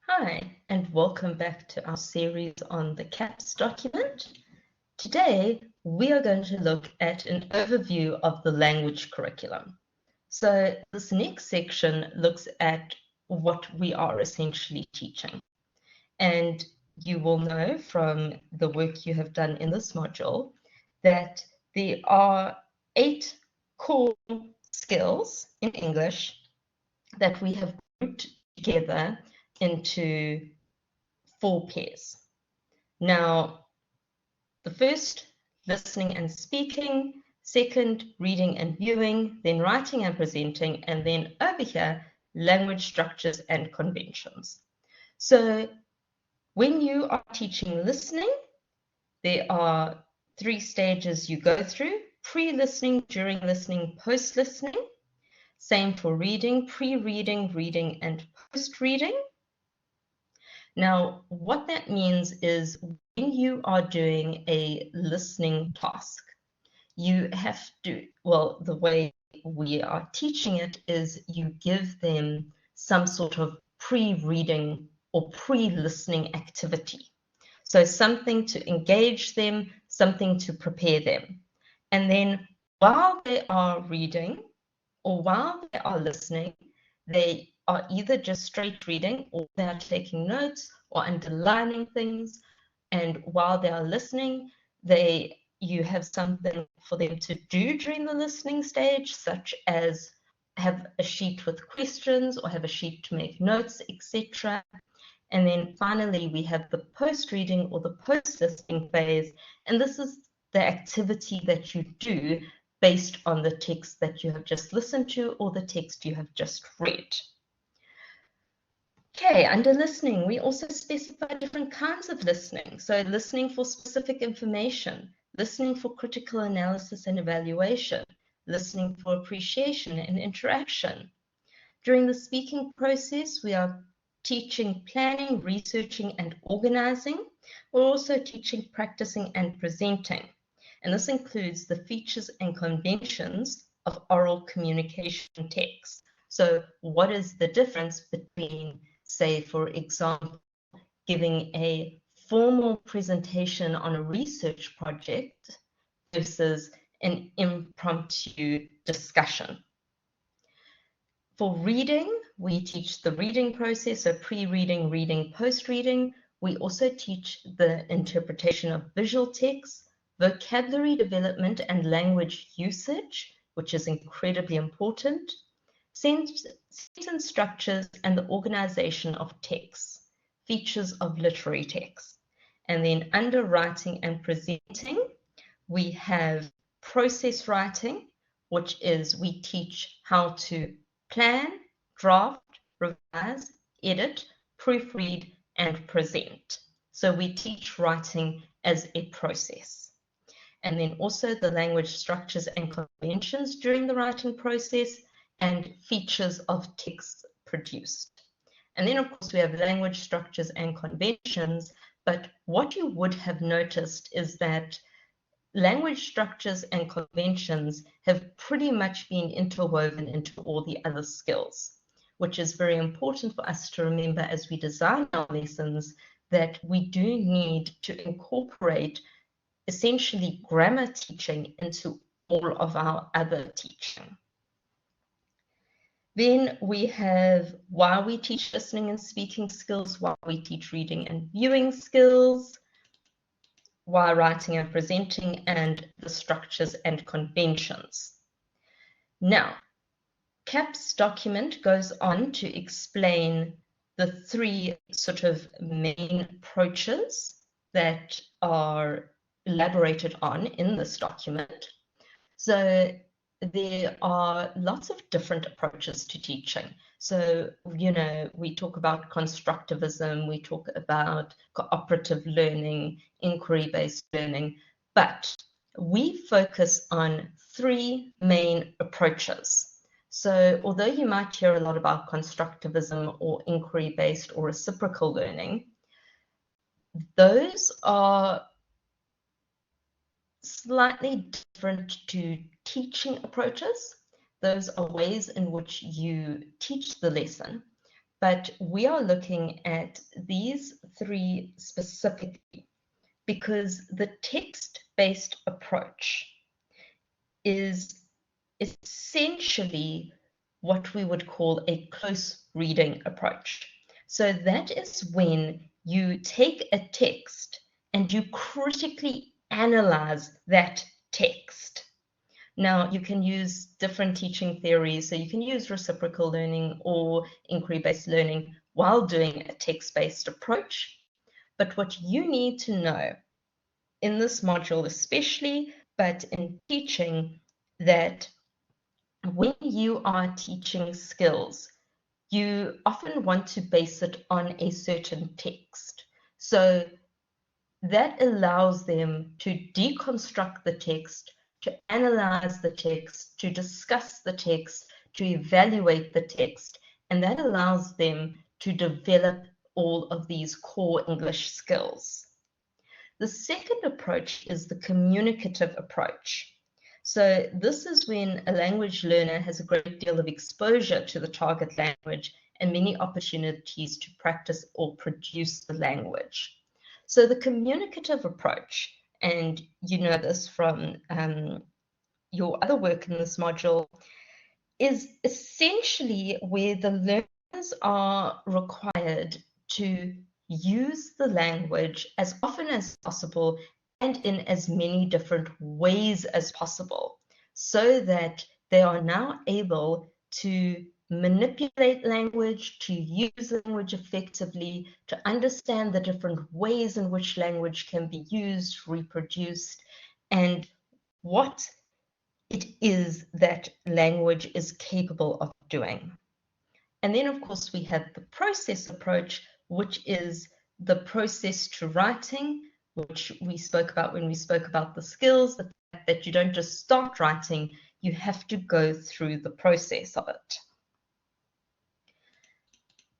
Hi, and welcome back to our series on the CAPS document. Today, we are going to look at an overview of the language curriculum. So this next section looks at what we are essentially teaching. And you will know from the work you have done in this module that there are 8 core skills in English that we have grouped together into 4 pairs. Now, the first, listening and speaking, second, reading and viewing, then writing and presenting, and then over here, language structures and conventions. So when you are teaching listening, there are 3 stages you go through: pre-listening, during listening, post-listening. Same for reading: pre-reading, reading, and post-reading. Now, what that means is when you are doing a listening task, you have to, well, the way we are teaching it is you give them some sort of pre-reading or pre-listening activity. So something to engage them, something to prepare them. And then while they are reading or while they are listening, they are either just straight reading or they are taking notes or underlining things. And while they are listening, you have something for them to do during the listening stage, such as have a sheet with questions or have a sheet to make notes, etc. And then finally, we have the post-reading or the post-listening phase. And this is the activity that you do based on the text that you have just listened to or the text you have just read. Okay, under listening, we also specify different kinds of listening. So listening for specific information, listening for critical analysis and evaluation, listening for appreciation and interaction. During the speaking process, we are teaching planning, researching, and organizing. We're also teaching practicing and presenting. And this includes the features and conventions of oral communication text. So what is the difference between, say, for example, giving a formal presentation on a research project versus an impromptu discussion? For reading, we teach the reading process, so pre-reading, reading, post-reading. We also teach the interpretation of visual text, vocabulary development and language usage, which is incredibly important, sentence structures and the organization of texts, features of literary text. And then under writing and presenting, we have process writing, which is we teach how to plan, draft, revise, edit, proofread, and present. So we teach writing as a process. And then also the language structures and conventions during the writing process and features of text produced. And then, of course, we have language structures and conventions, but what you would have noticed is that language structures and conventions have pretty much been interwoven into all the other skills, which is very important for us to remember as we design our lessons, that we do need to incorporate essentially grammar teaching into all of our other teaching. Then we have why we teach listening and speaking skills, why we teach reading and viewing skills, why writing and presenting, and the structures and conventions. Now, CAPS document goes on to explain the 3 sort of main approaches that are elaborated on in this document. So there are lots of different approaches to teaching. So, you know, we talk about constructivism, we talk about cooperative learning, inquiry-based learning, but we focus on 3 main approaches. So although you might hear a lot about constructivism or inquiry-based or reciprocal learning, those are slightly different to teaching approaches. Those are ways in which you teach the lesson, but we are looking at these three specifically because the text-based approach is essentially what we would call a close reading approach. So that is when you take a text and you critically analyze that text. Now, you can use different teaching theories, so you can use reciprocal learning or inquiry-based learning while doing a text-based approach. But what you need to know in this module especially, but in teaching, that when you are teaching skills, you often want to base it on a certain text. So that allows them to deconstruct the text, to analyze the text, to discuss the text, to evaluate the text, and that allows them to develop all of these core English skills. The second approach is the communicative approach. So this is when a language learner has a great deal of exposure to the target language and many opportunities to practice or produce the language. So the communicative approach, and you know this from your other work in this module, is essentially where the learners are required to use the language as often as possible and in as many different ways as possible, so that they are now able to manipulate language, to use language effectively, to understand the different ways in which language can be used, reproduced, and what it is that language is capable of doing. And then, of course, we have the process approach, which is the process to writing, which we spoke about when we spoke about the skills, the fact that you don't just start writing, you have to go through the process of it.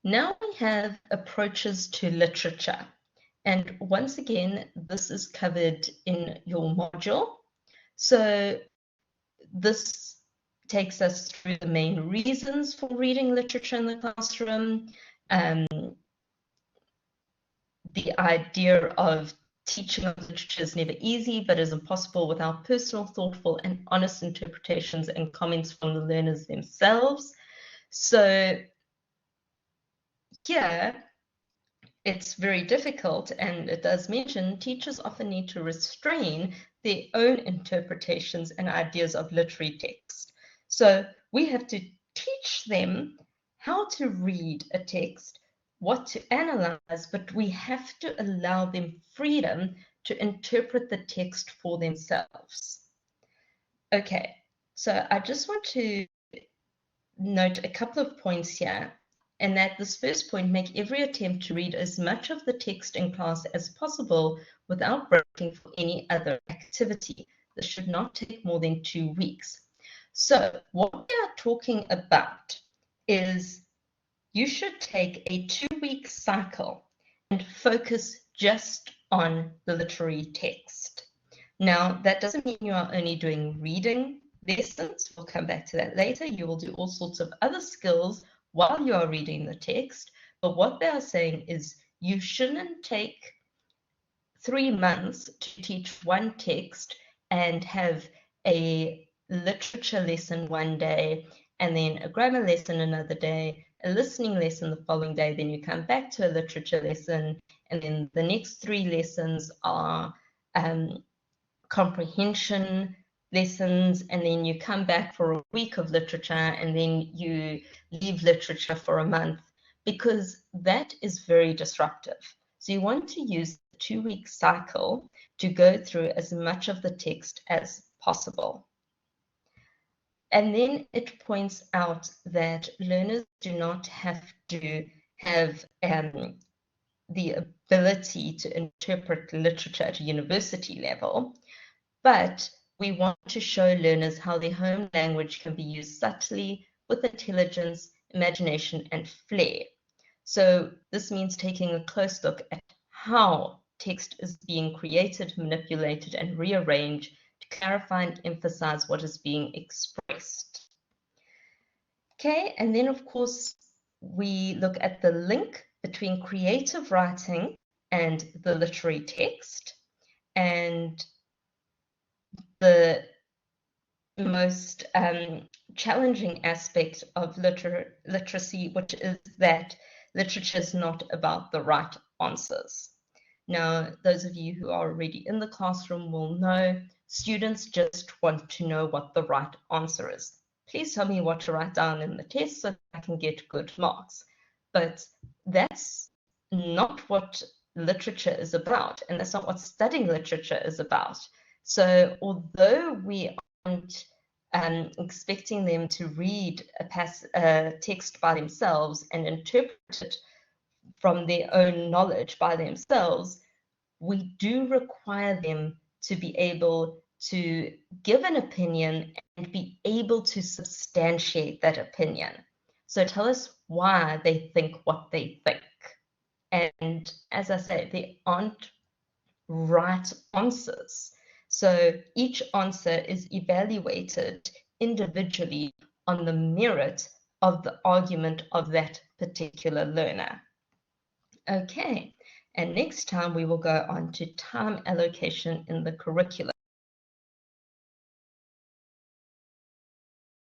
Now we have approaches to literature. And once again, this is covered in your module. So this takes us through the main reasons for reading literature in the classroom, the idea of teaching of literature is never easy, but is impossible without personal, thoughtful, and honest interpretations and comments from the learners themselves. So here, it's very difficult, and it does mention teachers often need to restrain their own interpretations and ideas of literary text. So we have to teach them how to read a text, what to analyze, but we have to allow them freedom to interpret the text for themselves. Okay, so I just want to note a couple of points here, and that this first point, make every attempt to read as much of the text in class as possible without breaking for any other activity. This should not take more than 2 weeks. So what we are talking about is you should take a 2-week cycle and focus just on the literary text. Now, that doesn't mean you are only doing reading lessons. We'll come back to that later. You will do all sorts of other skills while you are reading the text. But what they are saying is you shouldn't take 3 months to teach one text and have a literature lesson one day, and then a grammar lesson another day, a listening lesson the following day, then you come back to a literature lesson, and then the next 3 lessons are comprehension lessons, and then you come back for a week of literature, and then you leave literature for a month, because that is very disruptive. So you want to use the 2-week cycle to go through as much of the text as possible. And then it points out that learners do not have to have the ability to interpret literature at a university level, but we want to show learners how their home language can be used subtly with intelligence, imagination, and flair. So this means taking a close look at how text is being created, manipulated, and rearranged to clarify and emphasize what is being expressed. Okay, and then of course, we look at the link between creative writing and the literary text, and the most challenging aspect of literacy, which is that literature is not about the right answers. Now, those of you who are already in the classroom will know students just want to know what the right answer is. Please tell me what to write down in the test so that I can get good marks. But that's not what literature is about, and that's not what studying literature is about. So although we aren't expecting them to read a text by themselves and interpret it from their own knowledge by themselves, we do require them to be able to give an opinion and be able to substantiate that opinion. So tell us why they think what they think. And as I say, there aren't right answers. So each answer is evaluated individually on the merit of the argument of that particular learner. Okay, and next time we will go on to time allocation in the curriculum.